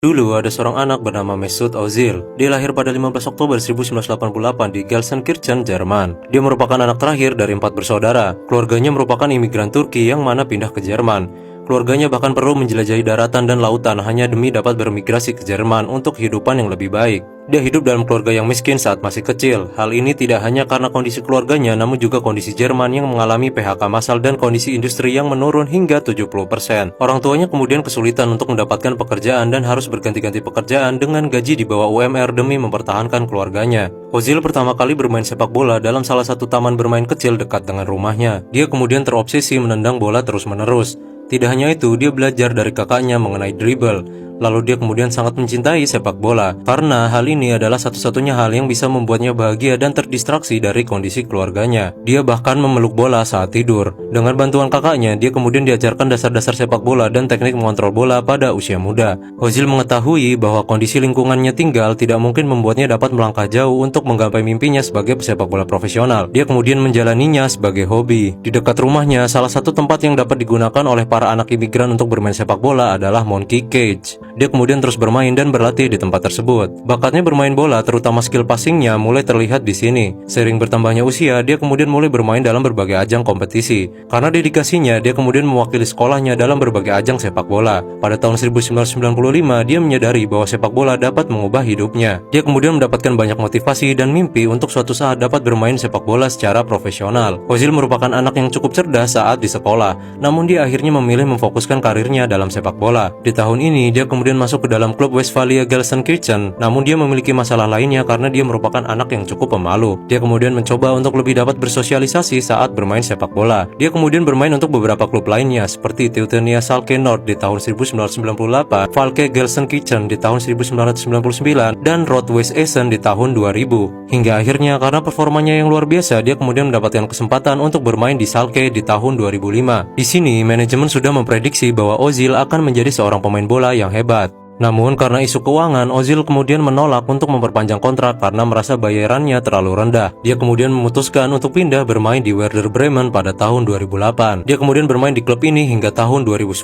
Dulu ada seorang anak bernama Mesut Ozil. Dia lahir pada 15 Oktober 1988 di Gelsenkirchen, Jerman. Dia merupakan anak terakhir dari 4 bersaudara. Keluarganya merupakan imigran Turki yang mana pindah ke Jerman. Keluarganya bahkan perlu menjelajahi daratan dan lautan hanya demi dapat bermigrasi ke Jerman untuk kehidupan yang lebih baik. Dia hidup dalam keluarga yang miskin saat masih kecil. Hal ini tidak hanya karena kondisi keluarganya, namun juga kondisi Jerman yang mengalami PHK massal dan kondisi industri yang menurun hingga 70%. Orang tuanya kemudian kesulitan untuk mendapatkan pekerjaan dan harus berganti-ganti pekerjaan dengan gaji di bawah UMR demi mempertahankan keluarganya. Ozil pertama kali bermain sepak bola dalam salah satu taman bermain kecil dekat dengan rumahnya. Dia kemudian terobsesi menendang bola terus-menerus. Tidak hanya itu, dia belajar dari kakaknya mengenai dribble. Lalu dia kemudian sangat mencintai sepak bola, karena hal ini adalah satu-satunya hal yang bisa membuatnya bahagia dan terdistraksi dari kondisi keluarganya. Dia bahkan memeluk bola saat tidur. Dengan bantuan kakaknya, dia kemudian diajarkan dasar-dasar sepak bola dan teknik mengontrol bola pada usia muda. Ozil mengetahui bahwa kondisi lingkungannya tinggal tidak mungkin membuatnya dapat melangkah jauh untuk menggapai mimpinya sebagai pesepak bola profesional. Dia kemudian menjalaninya sebagai hobi. Di dekat rumahnya, salah satu tempat yang dapat digunakan oleh para anak imigran untuk bermain sepak bola adalah Monkey Cage. Dia kemudian terus bermain dan berlatih di tempat tersebut. Bakatnya bermain bola, terutama skill passingnya, mulai terlihat di sini. Seiring bertambahnya usia, dia kemudian mulai bermain dalam berbagai ajang kompetisi. Karena dedikasinya, dia kemudian mewakili sekolahnya dalam berbagai ajang sepak bola. Pada tahun 1995, dia menyadari bahwa sepak bola dapat mengubah hidupnya. Dia kemudian mendapatkan banyak motivasi dan mimpi untuk suatu saat dapat bermain sepak bola secara profesional. Ozil merupakan anak yang cukup cerdas saat di sekolah, namun dia akhirnya memilih memfokuskan karirnya dalam sepak bola. Di tahun ini, dia kemudian masuk ke dalam klub Westfalia Gelsenkirchen, namun dia memiliki masalah lainnya karena dia merupakan anak yang cukup pemalu. Dia kemudian mencoba untuk lebih dapat bersosialisasi saat bermain sepak bola. Dia kemudian bermain untuk beberapa klub lainnya seperti Teutonia Schalke Nord di tahun 1998, Schalke Gelsenkirchen di tahun 1999, dan Rot-Weiss Essen di tahun 2000. Hingga akhirnya karena performanya yang luar biasa, dia kemudian mendapatkan kesempatan untuk bermain di Schalke di tahun 2005. Di sini, manajemen sudah memprediksi bahwa Ozil akan menjadi seorang pemain bola yang hebat. Namun karena isu keuangan, Ozil kemudian menolak untuk memperpanjang kontrak karena merasa bayarannya terlalu rendah. Dia kemudian memutuskan untuk pindah bermain di Werder Bremen pada tahun 2008. Dia kemudian bermain di klub ini hingga tahun 2010.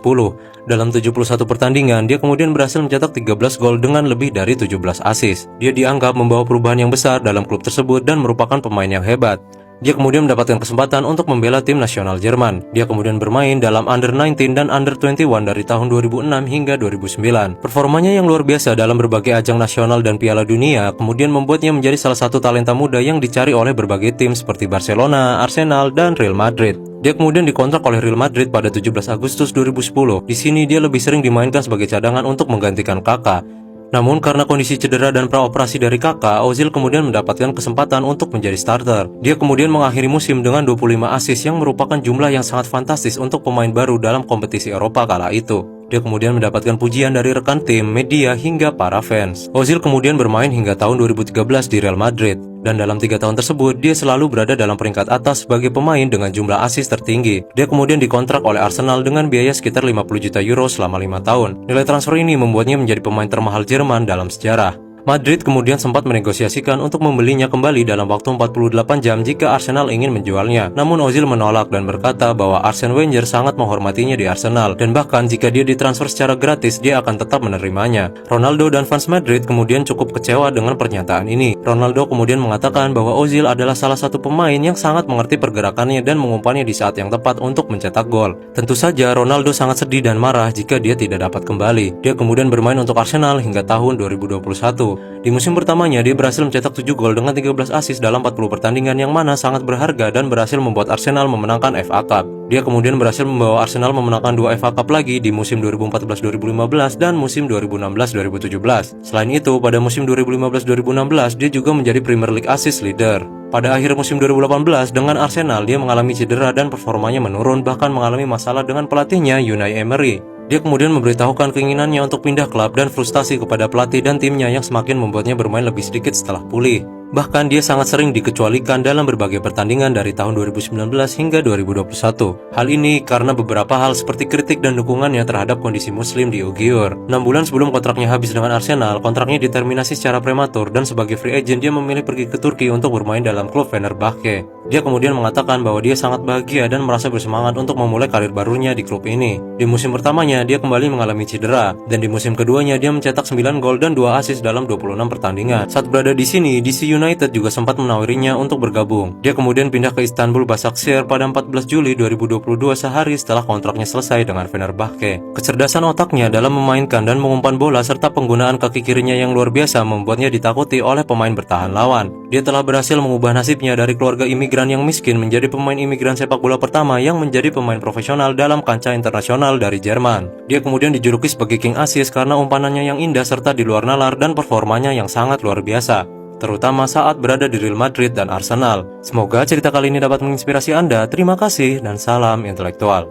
Dalam 71 pertandingan, dia kemudian berhasil mencetak 13 gol dengan lebih dari 17 assist. Dia dianggap membawa perubahan yang besar dalam klub tersebut dan merupakan pemain yang hebat. Dia kemudian mendapatkan kesempatan untuk membela tim nasional Jerman. Dia kemudian bermain dalam Under 19 dan Under 21 dari tahun 2006 hingga 2009. Performanya yang luar biasa dalam berbagai ajang nasional dan Piala Dunia kemudian membuatnya menjadi salah satu talenta muda yang dicari oleh berbagai tim seperti Barcelona, Arsenal, dan Real Madrid. Dia kemudian dikontrak oleh Real Madrid pada 17 Agustus 2010. Di sini dia lebih sering dimainkan sebagai cadangan untuk menggantikan Kakak. Namun karena kondisi cedera dan praoperasi dari kakak, Ozil kemudian mendapatkan kesempatan untuk menjadi starter. Dia kemudian mengakhiri musim dengan 25 assist yang merupakan jumlah yang sangat fantastis untuk pemain baru dalam kompetisi Eropa kala itu. Dia kemudian mendapatkan pujian dari rekan tim, media, hingga para fans. Ozil kemudian bermain hingga tahun 2013 di Real Madrid. Dan dalam 3 tahun tersebut, dia selalu berada dalam peringkat atas sebagai pemain dengan jumlah assist tertinggi. Dia kemudian dikontrak oleh Arsenal dengan biaya sekitar 50 juta euro selama 5 tahun. Nilai transfer ini membuatnya menjadi pemain termahal Jerman dalam sejarah. Madrid kemudian sempat menegosiasikan untuk membelinya kembali dalam waktu 48 jam jika Arsenal ingin menjualnya. Namun Ozil menolak dan berkata bahwa Arsene Wenger sangat menghormatinya di Arsenal, dan bahkan jika dia ditransfer secara gratis, dia akan tetap menerimanya. Ronaldo dan fans Madrid kemudian cukup kecewa dengan pernyataan ini. Ronaldo kemudian mengatakan bahwa Ozil adalah salah satu pemain yang sangat mengerti pergerakannya dan mengumpannya di saat yang tepat untuk mencetak gol. Tentu saja Ronaldo sangat sedih dan marah jika dia tidak dapat kembali. Dia kemudian bermain untuk Arsenal hingga tahun 2021. Di musim pertamanya, dia berhasil mencetak 7 gol dengan 13 assist dalam 40 pertandingan yang mana sangat berharga dan berhasil membuat Arsenal memenangkan FA Cup. Dia kemudian berhasil membawa Arsenal memenangkan 2 FA Cup lagi di musim 2014-2015 dan musim 2016-2017. Selain itu, pada musim 2015-2016, dia juga menjadi Premier League Assist Leader. Pada akhir musim 2018 dengan Arsenal, dia mengalami cedera dan performanya menurun, bahkan mengalami masalah dengan pelatihnya Unai Emery. Dia kemudian memberitahukan keinginannya untuk pindah klub dan frustasi kepada pelatih dan timnya yang semakin membuatnya bermain lebih sedikit setelah pulih. Bahkan dia sangat sering dikecualikan dalam berbagai pertandingan dari tahun 2019 hingga 2021. Hal ini karena beberapa hal seperti kritik dan dukungannya terhadap kondisi Muslim di Uighur. 6 bulan sebelum kontraknya habis dengan Arsenal, kontraknya diterminasi secara prematur dan sebagai free agent dia memilih pergi ke Turki untuk bermain dalam klub Fenerbahce. Dia kemudian mengatakan bahwa dia sangat bahagia dan merasa bersemangat untuk memulai karir barunya di klub ini. Di musim pertamanya, dia kembali mengalami cedera, dan di musim keduanya dia mencetak 9 gol dan 2 assist dalam 26 pertandingan. Saat berada di sini, DC United juga sempat menawarinya untuk bergabung. Dia kemudian pindah ke Istanbul Başakşehir pada 14 Juli 2022 sehari setelah kontraknya selesai dengan Fenerbahce. Kecerdasan otaknya dalam memainkan dan mengumpan bola serta penggunaan kaki kirinya yang luar biasa membuatnya ditakuti oleh pemain bertahan lawan. Dia telah berhasil mengubah nasibnya dari keluarga imigran yang miskin menjadi pemain imigran sepak bola pertama yang menjadi pemain profesional dalam kancah internasional dari Jerman. Dia kemudian dijuluki sebagai King Assist karena umpanannya yang indah serta di luar nalar dan performanya yang sangat luar biasa, terutama saat berada di Real Madrid dan Arsenal. Semoga cerita kali ini dapat menginspirasi Anda. Terima kasih dan salam intelektual.